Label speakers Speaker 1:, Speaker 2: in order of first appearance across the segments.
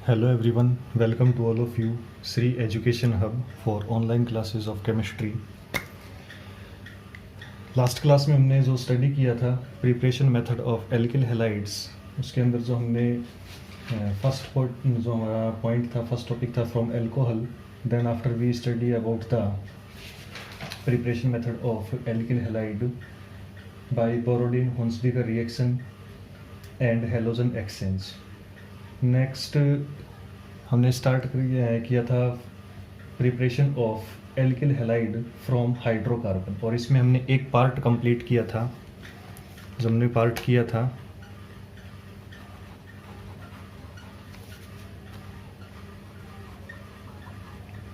Speaker 1: Hello everyone, welcome to all of you, Sri Education Hub for online classes of chemistry. Last class में हमने जो study किया था preparation method of alkyl halides, उसके अंदर जो हमने फर्स्ट जो हमारा पॉइंट था, फर्स्ट टॉपिक था from alcohol, then after we study about the preparation method of alkyl halide by Borodin Hunsdiecker reaction and halogen exchange. Next हमने स्टार्ट किया था preparation of alkyl halide from hydrocarbon, और इसमें हमने एक part complete किया था. जब हमने पार्ट किया था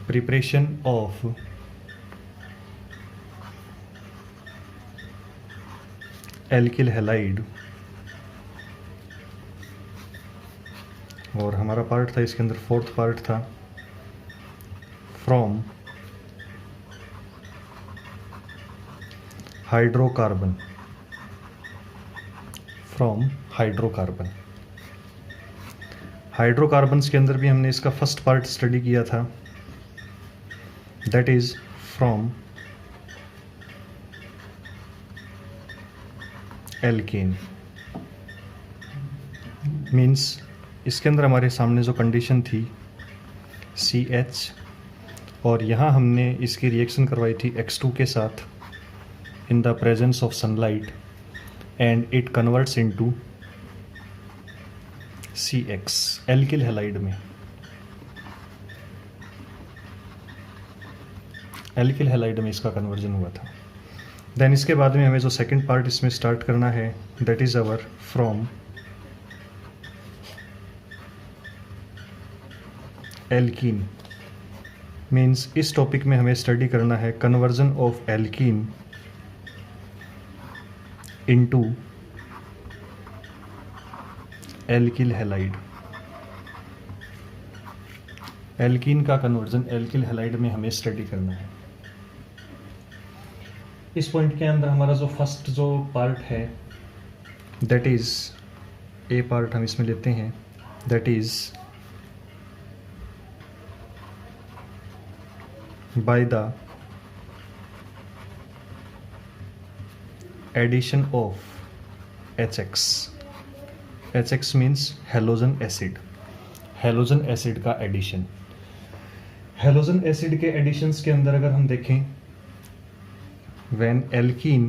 Speaker 1: प्रिपरेशन ऑफ एल्किल हैलाइड, और हमारा पार्ट था इसके अंदर फोर्थ पार्ट था फ्रॉम हाइड्रोकार्बन. हाइड्रोकार्बन्स के अंदर भी हमने इसका फर्स्ट पार्ट स्टडी किया था, that is from alkane. Means इसके अंदर हमारे सामने जो कंडीशन थी CH, और यहाँ हमने इसकी रिएक्शन करवाई थी X2 के साथ in the presence of sunlight, and it converts into CX alkyl halide में. एल्किल हैलाइड में इसका कन्वर्जन हुआ था. देन इसके बाद में हमें जो सेकंड पार्ट इसमें स्टार्ट करना है, that is our from alkene. Means इस टॉपिक में हमें स्टडी करना है conversion of alkene into alkyl halide. Alkene का कन्वर्जन एल्किल हैलाइड में हमें स्टडी करना है. इस पॉइंट के अंदर हमारा जो फर्स्ट जो पार्ट है, दैट इज ए पार्ट हम इसमें लेते हैं, that is by the addition of HX. HX means halogen acid. Halogen acid का एडिशन. Halogen acid के एडिशंस के अंदर अगर हम देखें, when alkene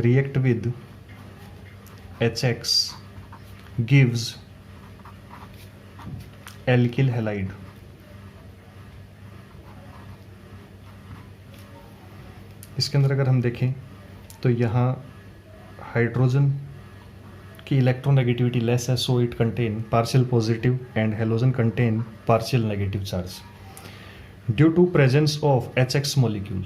Speaker 1: react with HX gives alkyl halide. इसके अंदर अगर हम देखें तो यहाँ हाइड्रोजन की इलेक्ट्रोनेगेटिविटी लेस है, so it contain partial positive and halogen contain partial negative charge. Due to presence of HX molecule,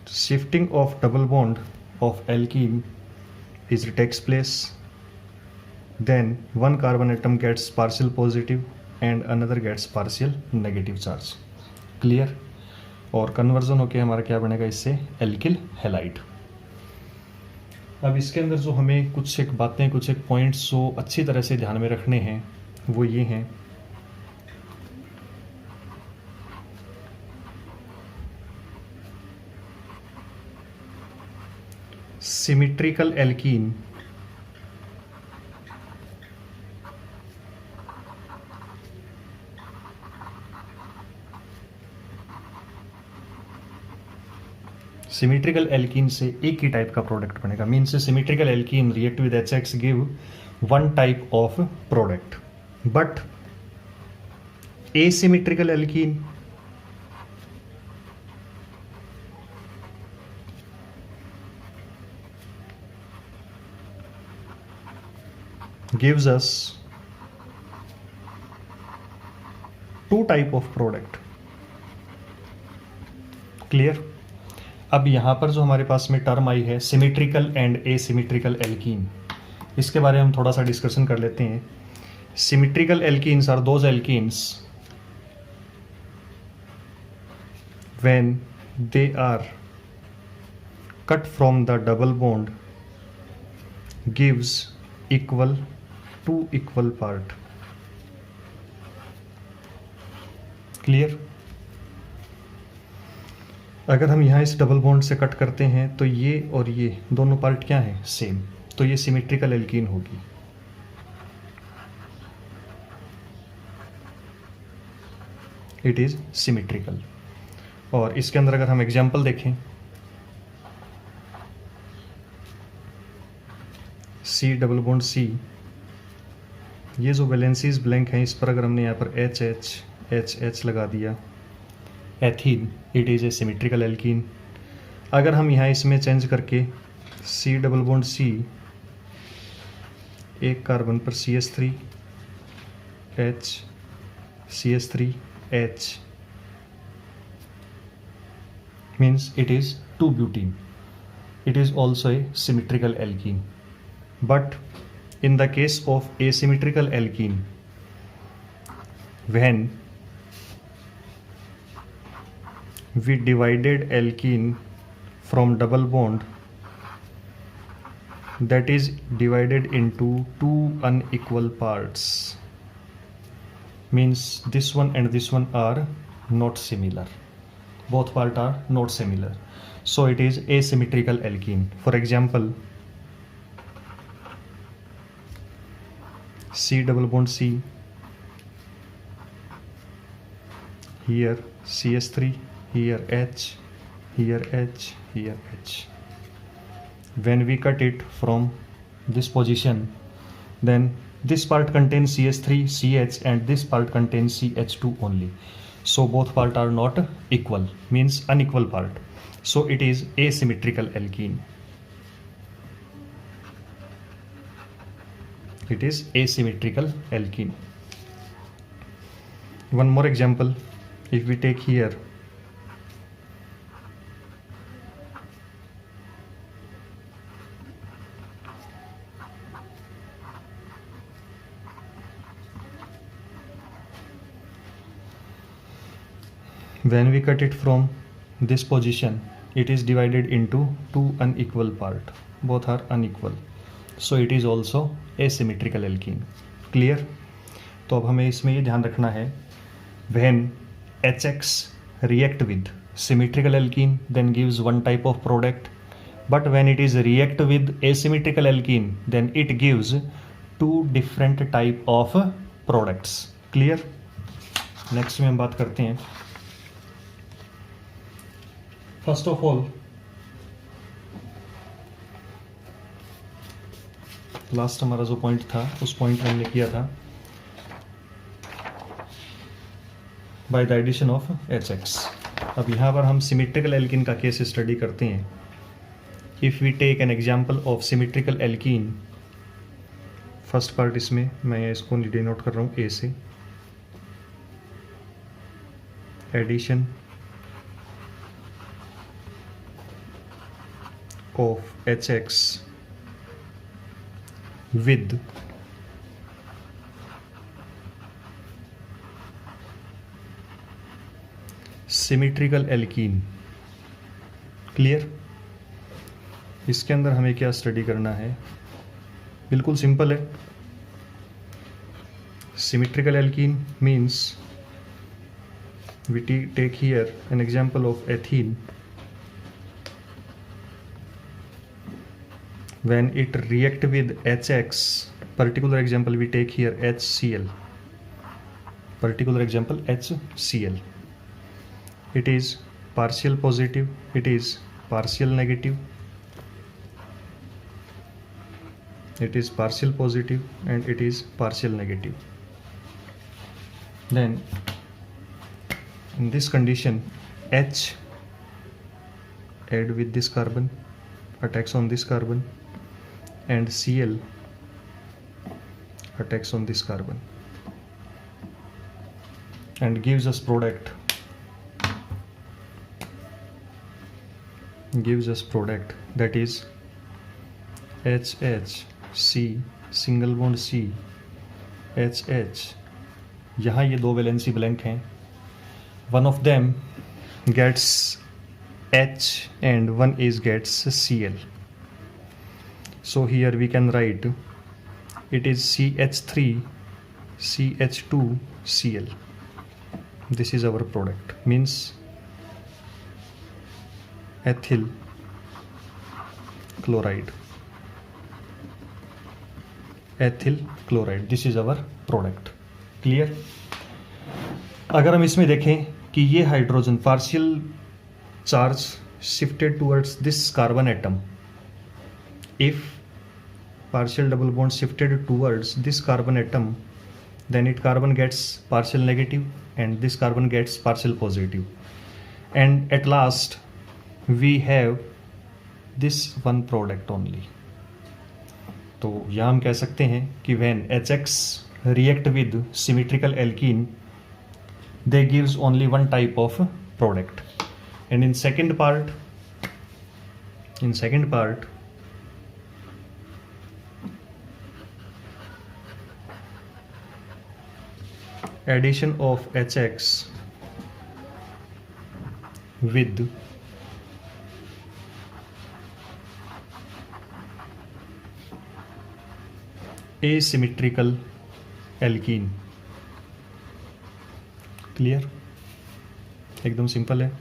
Speaker 1: shifting of double bond of alkene is takes place. Then one carbon atom gets partial positive and another gets partial negative charge. Clear? और conversion होके हमारा क्या बनेगा इससे, alkyl halide. अब इसके अंदर जो हमें कुछ एक बातें, कुछ एक पॉइंट्स जो अच्छी तरह से ध्यान में रखने हैं वो ये हैं. सिमिट्रिकल एल्कीन सिमिट्रिकल एल्कीन से एक ही टाइप का प्रोडक्ट बनेगा. Means symmetrical alkene react with HX give one type of product, but asymmetrical alkene gives us two type of product. Clear? अब यहाँ पर जो हमारे पास में टर्म आई है सिमेट्रिकल एंड एसिमेट्रिकल एल्कीन, इसके बारे में हम थोड़ा सा डिस्कशन कर लेते हैं. Symmetrical alkenes are those alkenes when they are cut from the double bond gives equal to equal part. Clear? अगर हम यहाँ इस डबल बॉन्ड से कट करते हैं तो ये और ये दोनों पार्ट क्या है? सेम। तो ये सिमेट्रिकल एल्कीन होगी। It is symmetrical. और इसके अंदर अगर हम एग्जाम्पल देखें, सी डबल बॉन्ड सी, ये जो वैलेंसीज ब्लैंक हैं इस पर अगर हमने यहाँ पर एच एच एच एच लगा दिया, ethene, it is a symmetrical alkene. अगर हम यहाँ इसमें चेंज करके सी डबल बॉन्ड सी, एक कार्बन पर CH3 H, CH3 H, means it is 2-butene. It is also a symmetrical alkene. But in the case of asymmetrical alkene, when we divided alkene from double bond, that is divided into two unequal parts, means this one and this one are not similar. Both parts are not similar, so it is asymmetrical alkene. For example, C double bond C, here CH3, here H, here H, here H. When we cut it from this position, then this part contains CH3 CH and this part contains CH2 only, so both parts are not equal, means unequal part, so it is asymmetrical alkene. It is asymmetrical alkene. One more example, if we take here when we cut it from this position, it is divided into two unequal part, both are unequal, so it is also asymmetrical alkene. Clear? तो अब हमें इसमें ये ध्यान रखना है, when HX react with symmetrical alkene then gives one type of product, but when it is react with asymmetrical alkene then it gives two different type of products. Clear? Next में हम बात करते हैं, फर्स्ट ऑफ ऑल लास्ट हमारा जो point था उस point में हमने किया था by the addition of HX। अब यहाँ पर हम सिमेट्रिकल एल्कीन का केस स्टडी करते हैं। If we take an example of symmetrical alkene, first part इसमें मैं इसको डिनोट कर रहा हूँ A से, addition of HX with symmetrical alkene. क्लियर? इसके अंदर हमें क्या स्टडी करना है? बिल्कुल सिंपल है। Symmetrical alkene means we take here an example of ethene. When it react with HX, particular example we take here HCl, particular example HCl, it is partial positive, it is partial negative, it is partial positive and it is partial negative. Then in this condition H add with this carbon, attacks on this carbon, and Cl attacks on this carbon and gives us product, that is HHC single bond C HH। यहाँ ये दो valency blank हैं, one of them gets H and one is gets Cl. So here we can write it is CH3 CH2 Cl. This is our product, means ethyl chloride. Ethyl chloride, this is our product. Clear? अगर हम इसमें देखें कि ये hydrogen partial charge shifted towards this carbon atom. If partial double bond shifted towards this carbon atom, then it carbon gets partial negative and this carbon gets partial positive. And at last we have this one product only. तो यहाँ हम कह सकते हैं कि when HX react with symmetrical alkene, they gives only one type of product. And in second part, addition of HX with asymmetrical alkene. Clear? एकदम simple है.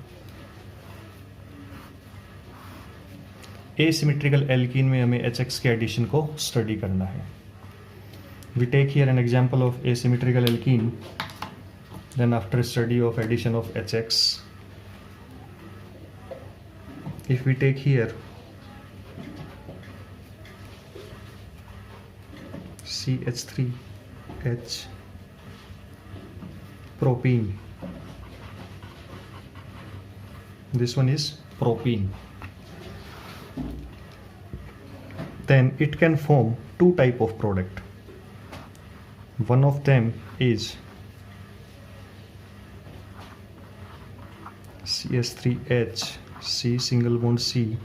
Speaker 1: Asymmetrical alkene में हमें HX के एडिशन को स्टडी करना है. We take here an example of asymmetrical alkene, then after study of addition of HX, if we take here CH3H propene, this one is propene, then it can form two type of product. One of them is CH3H, C single bond C,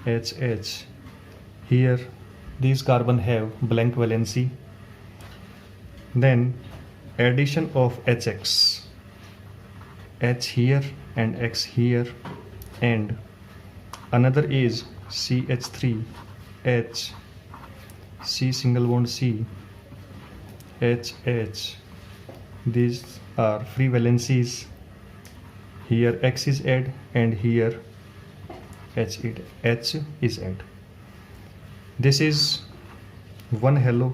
Speaker 1: HH. Here these carbon have blank valency. Then addition of HX, H here and X here, and another is CH3H, C single bond C, HH. These are free valencies. Here X is add and here H is add. This is one halo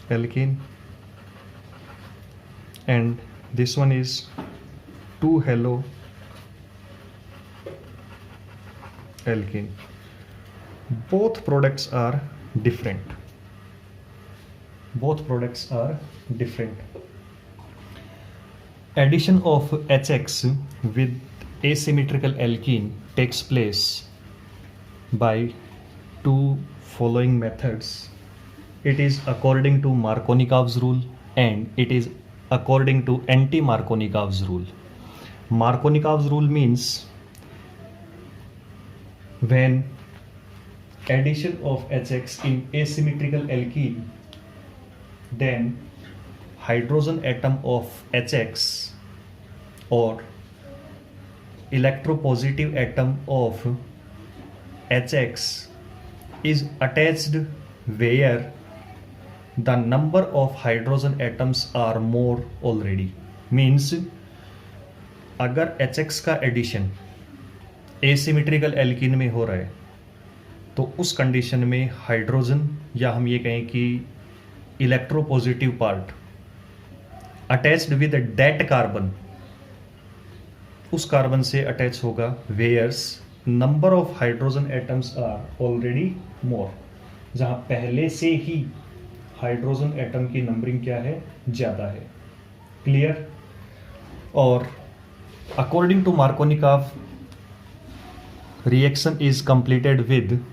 Speaker 1: alkene and this one is two halo alkene. Both products are different. Addition of HX with asymmetrical alkene takes place by two following methods. It is according to Markovnikov's rule and it is according to anti-Markovnikov's rule. Markovnikov's rule means when addition of HX in asymmetrical alkene, then hydrogen atom of HX or electropositive atom of HX is attached where the number of hydrogen atoms are more already. Means अगर HX का addition asymmetrical alkene में हो रहा है तो उस condition में hydrogen या हम ये कहें कि electropositive part attached with that carbon, उस कार्बन से अटैच होगा where's number of hydrogen atoms are already more, जहां पहले से ही हाइड्रोजन एटम की नंबरिंग क्या है, ज्यादा है. क्लियर? और according to Markovnikov reaction is completed with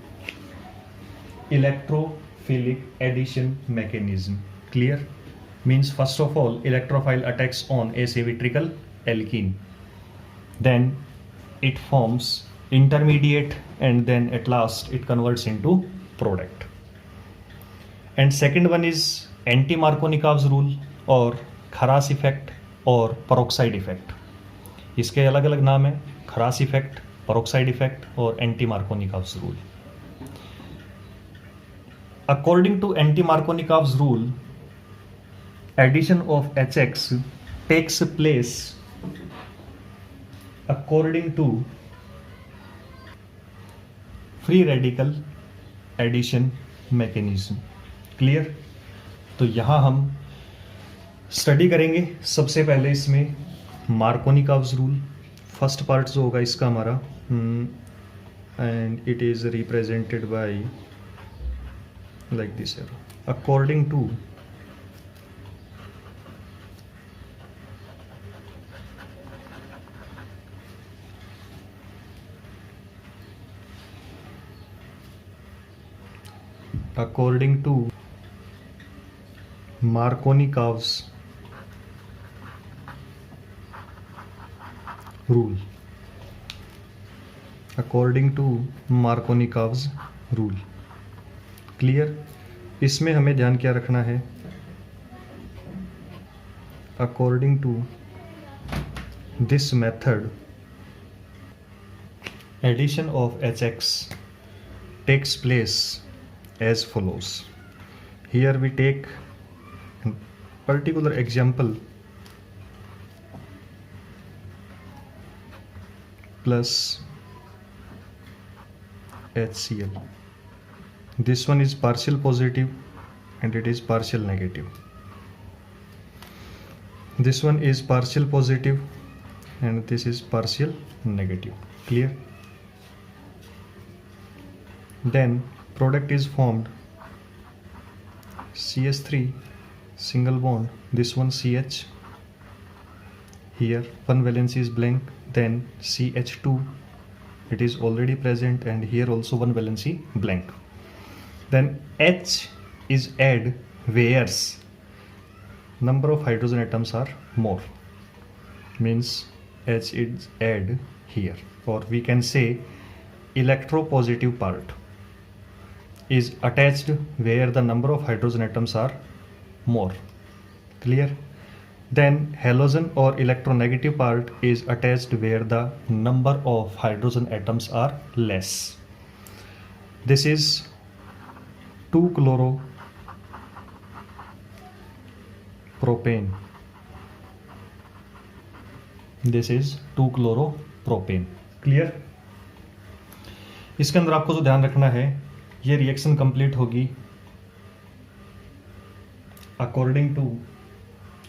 Speaker 1: electrophilic addition mechanism. Clear? Means first of all electrophile attacks on asymmetrical alkene, then it forms intermediate and then at last it converts into product. And second one is anti-Markovnikov's rule और खरास effect और peroxide effect. इसके अलग अलग नाम है, खरास effect, peroxide effect और anti-Markovnikov's rule. According to anti-Markovnikov's rule, addition of Hx takes place according to free radical addition mechanism. Clear? तो यहां हम स्टडी करेंगे सबसे पहले इसमें मार्कोनिकॉव्स रूल. फर्स्ट पार्ट जो होगा इसका हमारा, and it is represented by like this arrow. According to Markovnikov's rule. According to Markovnikov's rule. Clear? इसमें हमें ध्यान क्या रखना है? According to this method addition of Hx takes place as follows. Here we take a particular example plus HCl. This one is partial positive and it is partial negative. This one is partial positive and this is partial negative. Clear? Then product is formed CH3 single bond, this one CH, here one valence is blank, then CH2, it is already present, and here also one valency blank. Then H is add where number of hydrogen atoms are more, means H is add here, or we can say electropositive part is attached where the number of hydrogen atoms are more. Clear? Then halogen or electronegative part is attached where the number of hydrogen atoms are less. This is 2-chloropropane. This is 2-chloropropane. Clear? इसके अंदर आपको जो ध्यान रखना है, ये reaction complete होगी according to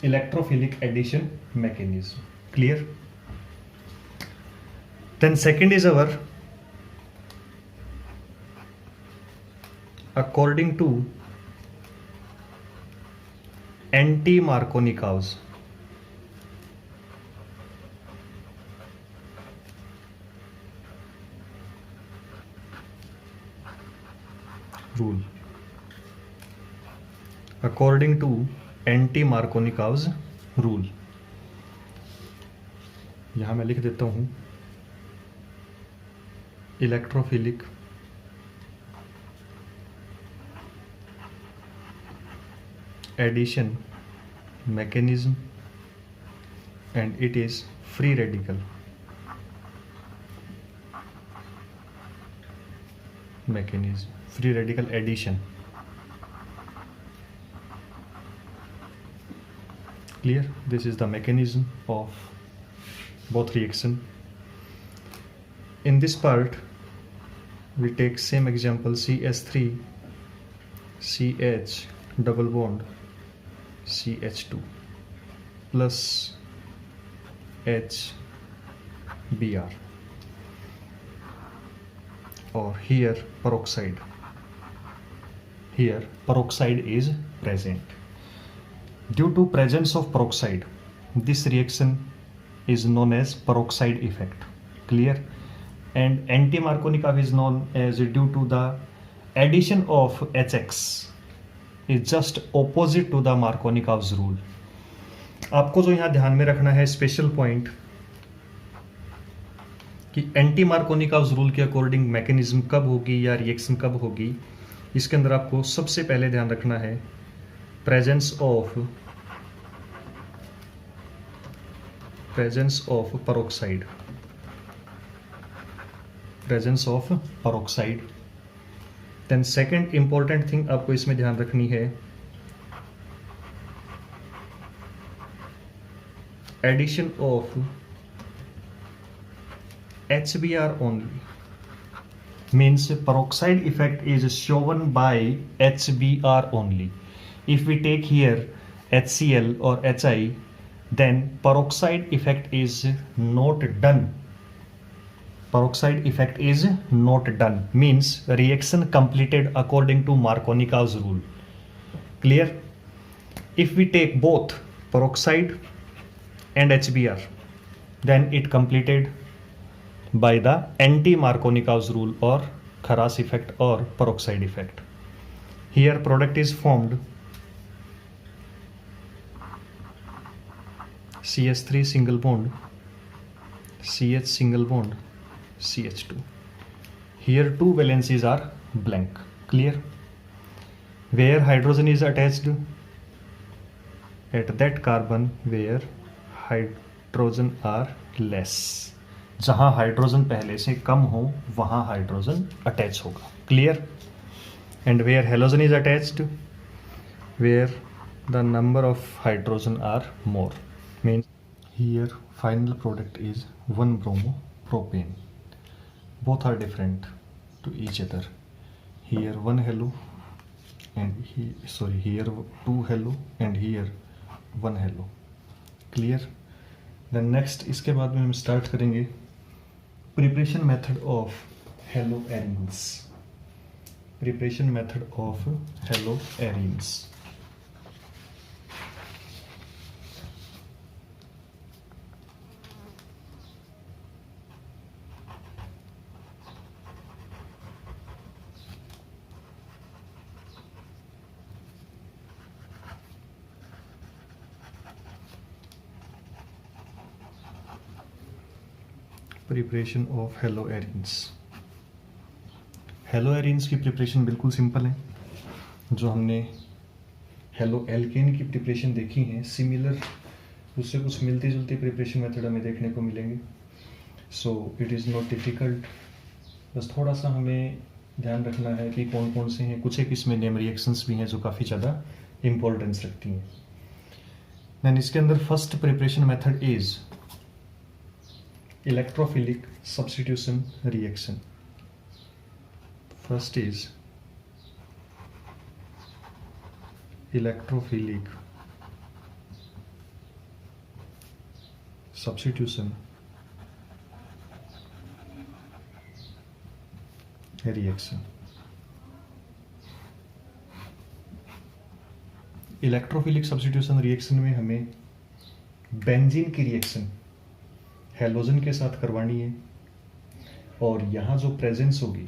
Speaker 1: electrophilic addition mechanism. Clear? Then second is our according to anti-Markovnikov's rule. According to anti-Markovnikov's rule, यहां मैं लिख देता हूं electrophilic addition mechanism, and it is free radical mechanism, free radical addition. Clear? This is the mechanism of both reaction. In this part we take same example, CH3 CH double bond CH2 plus HBr, or here peroxide. Here peroxide is present. Due to presence of peroxide, this reaction is known as peroxide effect. Clear? And anti-Markovnikov is known as due to the addition of Hx is just opposite to the Markovnikov's rule. आपको जो यहाँ ध्यान में रखना है special point कि anti Markovnikov's rule के according mechanism कब होगी या रिएक्शन कब होगी, इसके अंदर आपको सबसे पहले ध्यान रखना है presence of peroxide. Presence of peroxide then second important thing आपको इसमें ध्यान रखनी है, addition of HBr only means peroxide effect is shown by HBr only. If we take here HCl or HI, then peroxide effect is not done. Peroxide effect is not done means reaction completed according to Markovnikov's rule. Clear? If we take both peroxide and HBr, then it completed by the anti-Markovnikov's rule or Kharas effect or peroxide effect. Here product is formed CH3 single bond, CH single bond, CH2. Here two valencies are blank. Clear? Where hydrogen is attached? At that carbon where hydrogen are less. जहां hydrogen पहले से कम हो वहां hydrogen attach होगा. Clear? And where halogen is attached, where the number of hydrogen are more. Means here final product is 1 bromo propane. Both are different to each other. Here 1 halo and here 2 halo and here 1 halo. Clear? Then next इसके बाद में हम start करेंगे preparation method of haloarenes. Preparation method of haloarenes. Preparation of haloarenes. Haloarenes की preparation बिल्कुल simple है. जो हमने हेलो एल्केन की प्रिपरेशन देखी है, सिमिलर उससे कुछ मिलती जुलती प्रिपरेशन मेथड हमें देखने को मिलेंगे. So it is not difficult. बस थोड़ा सा हमें ध्यान रखना है कि कौन कौन से हैं. कुछ एक इसमें नेम रिएक्शंस भी हैं जो काफ़ी ज़्यादा इम्पोर्टेंस रखती हैं. देन इसके अंदर first preparation method is electrophilic substitution reaction. First is electrophilic substitution reaction. Electrophilic substitution reaction में हमें बेंजीन की रिएक्शन हेलोजन के साथ करवानी है. और यहाँ जो प्रेजेंस होगी,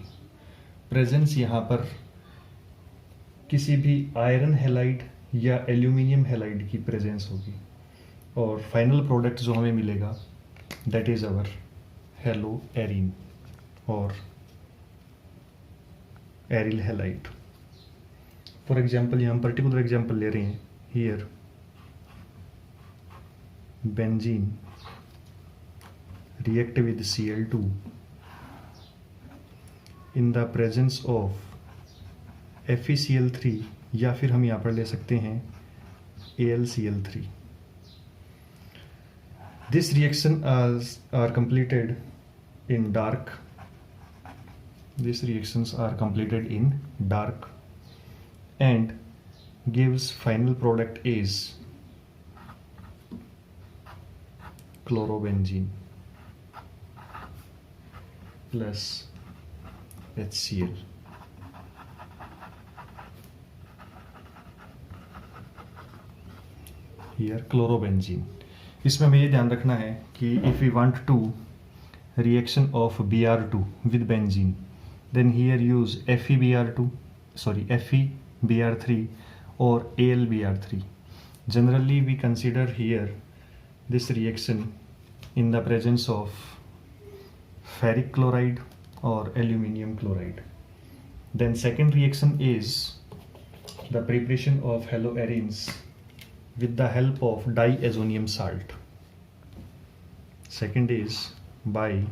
Speaker 1: प्रेजेंस यहाँ पर किसी भी आयरन हेलाइड या एल्यूमिनियम हेलाइड की प्रेजेंस होगी. और फाइनल प्रोडक्ट जो हमें मिलेगा दैट इज अवर हेलोएरीन और एरिल हेलाइड. फॉर एग्जाम्पल यहाँ हम पर्टिकुलर एग्जाम्पल ले रहे हैं. Here benzene react with Cl2 in the presence of FeCl3 या फिर हम यहाँ पर ले सकते हैं AlCl3. This reaction are completed in dark. These reactions are completed in dark and gives final product is chlorobenzene plus HCl. Here chlorobenzene. इसमें हमें ये ध्यान रखना है कि if we want to reaction of Br2 with benzene, then here use FeBr3 or AlBr3. Generally we consider here this reaction in the presence of ferric chloride or aluminium chloride. Then second reaction is the preparation of haloarenes with the help of diazonium salt. Second is by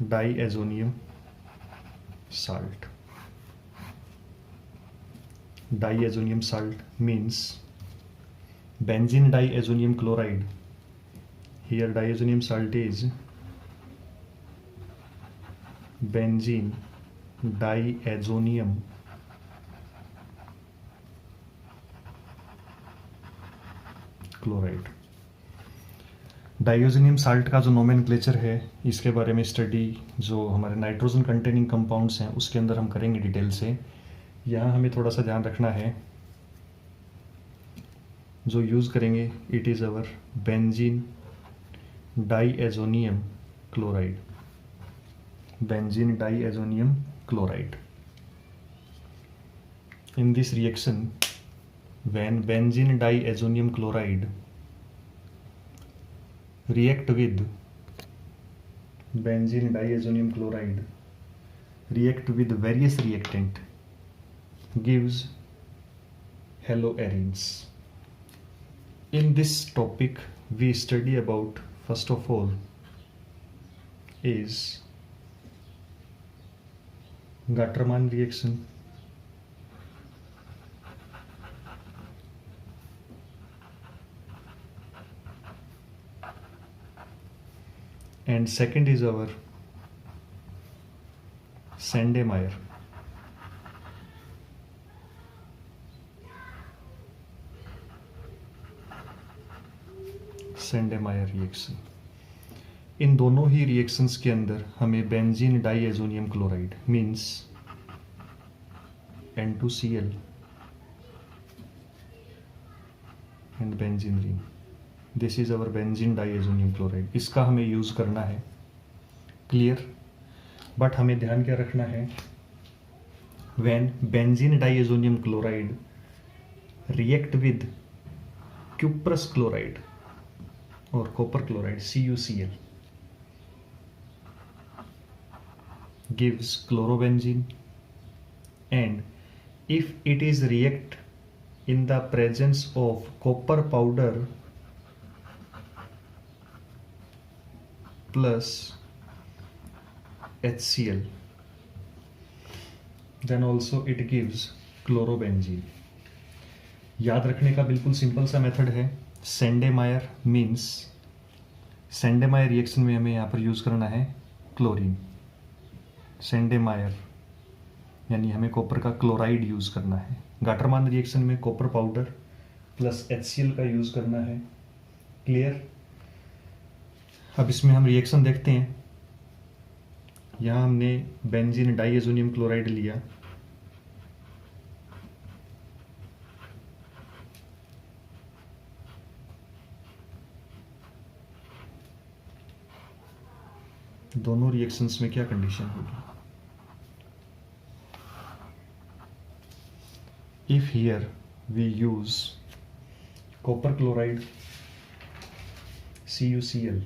Speaker 1: diazonium salt. Diazonium salt means benzene diazonium chloride. Here diazonium salt is benzene diazonium chloride. Diazonium salt का जो nomenclature है, इसके बारे में study जो हमारे nitrogen containing compounds हैं उसके अंदर हम करेंगे डिटेल से. यहाँ हमें थोड़ा सा ध्यान रखना है, जो यूज़ करेंगे it is our benzene diazonium chloride. Benzene diazonium chloride. In this reaction, when benzene diazonium chloride react with benzene diazonium chloride react with various reactant gives haloarenes. In this topic we study about, first of all, is Gattermann reaction, and second is our Sande-Meyer. Sande-Meyer reaction. इन दोनों ही reactions के अंदर हमें benzene diazonium chloride means N2Cl and benzene ring. This is our benzene diazonium chloride. इसका हमें use करना है. क्लियर. बट हमें ध्यान क्या रखना है, when benzene diazonium chloride react with cuprous chloride और copper chloride CuCl gives chlorobenzene, and if it is react in the presence of copper powder plus HCl, then also it gives chlorobenzene. याद रखने का बिल्कुल simple सा method है. सेंडे-मायर means, सेंडे-मायर reaction में हमें यहाँ पर यूज करना है क्लोरीन. सेंडे-मायर यानी हमें कॉपर का क्लोराइड यूज करना है. गाटरमान रिएक्शन में कॉपर पाउडर प्लस HCl का यूज करना है. क्लियर. अब इसमें हम रिएक्शन देखते हैं. यहाँ हमने बेंजीन डाइएजोनियम क्लोराइड लिया, दोनों रिएक्शंस में क्या कंडीशन होगी. If here we use copper chloride CuCl,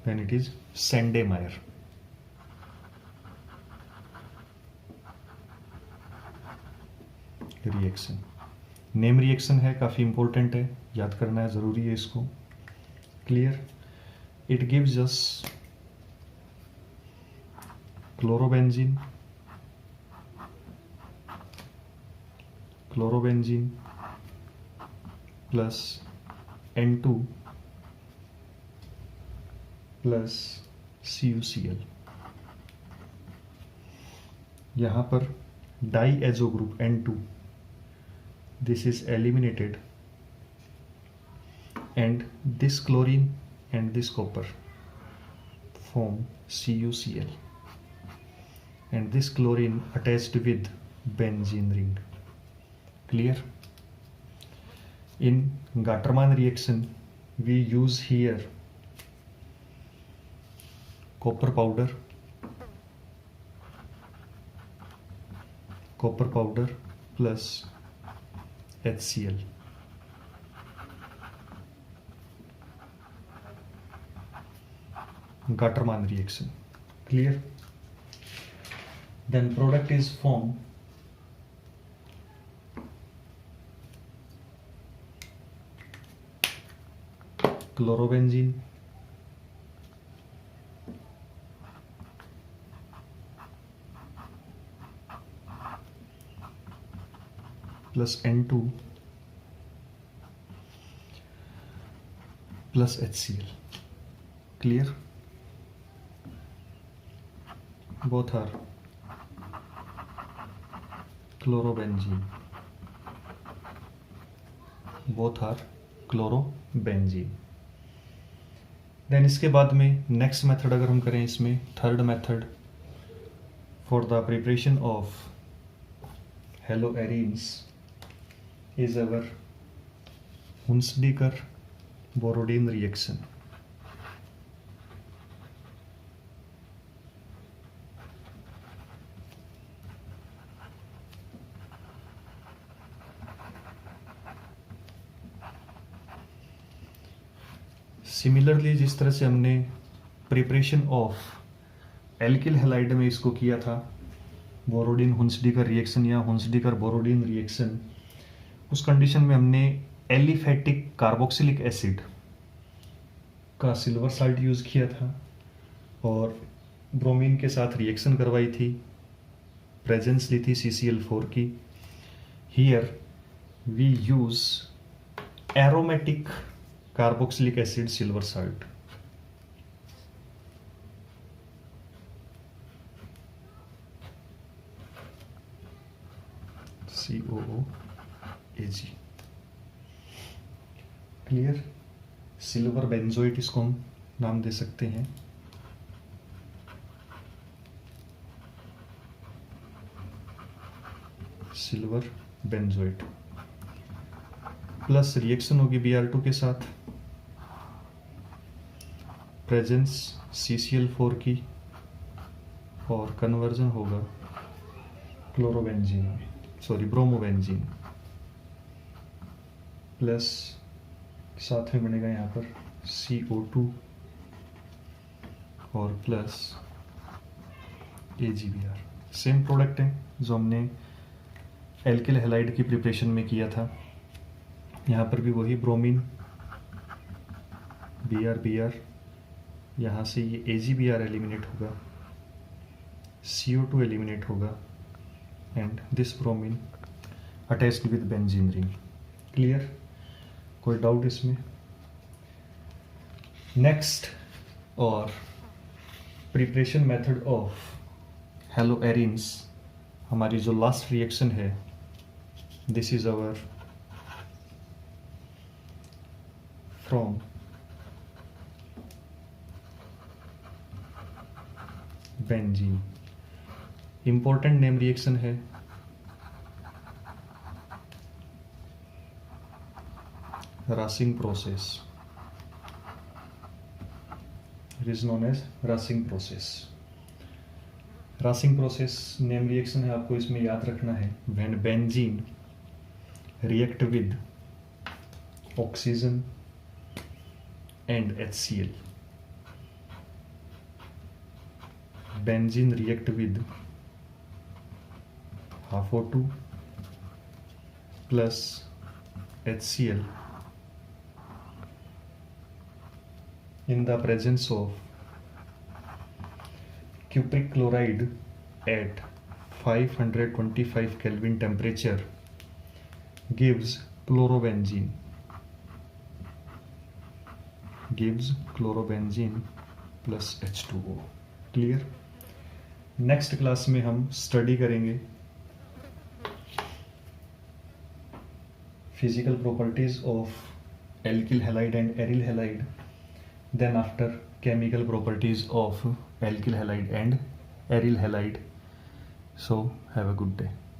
Speaker 1: then it is Sande-Meyer. Reaction. Name reaction है, काफ़ी इंपॉर्टेंट है, याद करना है, ज़रूरी है इसको. Clear. It gives us chlorobenzene plus N2 plus CuCl. यहाँ पर डाइएजो group N2, this is eliminated, and this chlorine and this copper form CuCl, and this chlorine attached with benzene ring. Clear. In Gattermann reaction we use here copper powder plus HCl. Gattermann reaction. Clear. Then product is formed chlorobenzene plus N2 plus HCl. Clear? Both are chlorobenzene. Both are chlorobenzene. Then इसके बाद में next method अगर हम करें, इसमें third method for the preparation of haloarenes is our Hunsdiker Borodin reaction. सिमिलरली जिस तरह से हमने प्रिपरेशन ऑफ एल्किल हैलाइड में इसको किया था, बोरोडिन हुंसडीकर रिएक्शन या हुंसडीकर बोरोडिन रिएक्शन, उस कंडीशन में हमने एलिफेटिक कार्बोक्सिलिक एसिड का सिल्वर साल्ट यूज़ किया था और ब्रोमीन के साथ रिएक्शन करवाई थी, प्रेजेंस ली थी CCl4 की. Here we use aromatic carboxylic acid silver salt. COOAG. Clear? Silver benzoate इसको हम नाम दे सकते हैं. सिल्वर बेंजोइट प्लस रिएक्शन होगी Br2 के साथ, प्रेजेंस CCl4 की और कन्वर्जन होगा क्लोरोबेंजीन में, सॉरी ब्रोमोबेंजीन, प्लस साथ में बनेगा यहाँ पर CO2 और प्लस AgBr. सेम प्रोडक्ट है जो हमने एल्किल हैलाइड की प्रिपरेशन में किया था. यहाँ पर भी वही ब्रोमीन Br, यहाँ से ये AgBr एलिमिनेट होगा, CO2 एलिमिनेट होगा and this bromine attached with benzene ring. Clear? कोई डाउट इसमें? नेक्स्ट और प्रिपरेशन मेथड ऑफ हेलोएरीन्स, हमारी जो लास्ट रिएक्शन है, this is our from benzene. Important name reaction है, Rassing process. It is known as Rassing process. Rassing process name reaction है, आपको इसमें याद रखना है. When benzene react with oxygen and HCl, benzene react with half O2 plus HCl in the presence of cupric chloride at 525 Kelvin temperature gives chlorobenzene plus H2O. Clear? Next class में हम study करेंगे physical properties of alkyl halide and aryl halide, then after chemical properties of alkyl halide and aryl halide. So have a good day.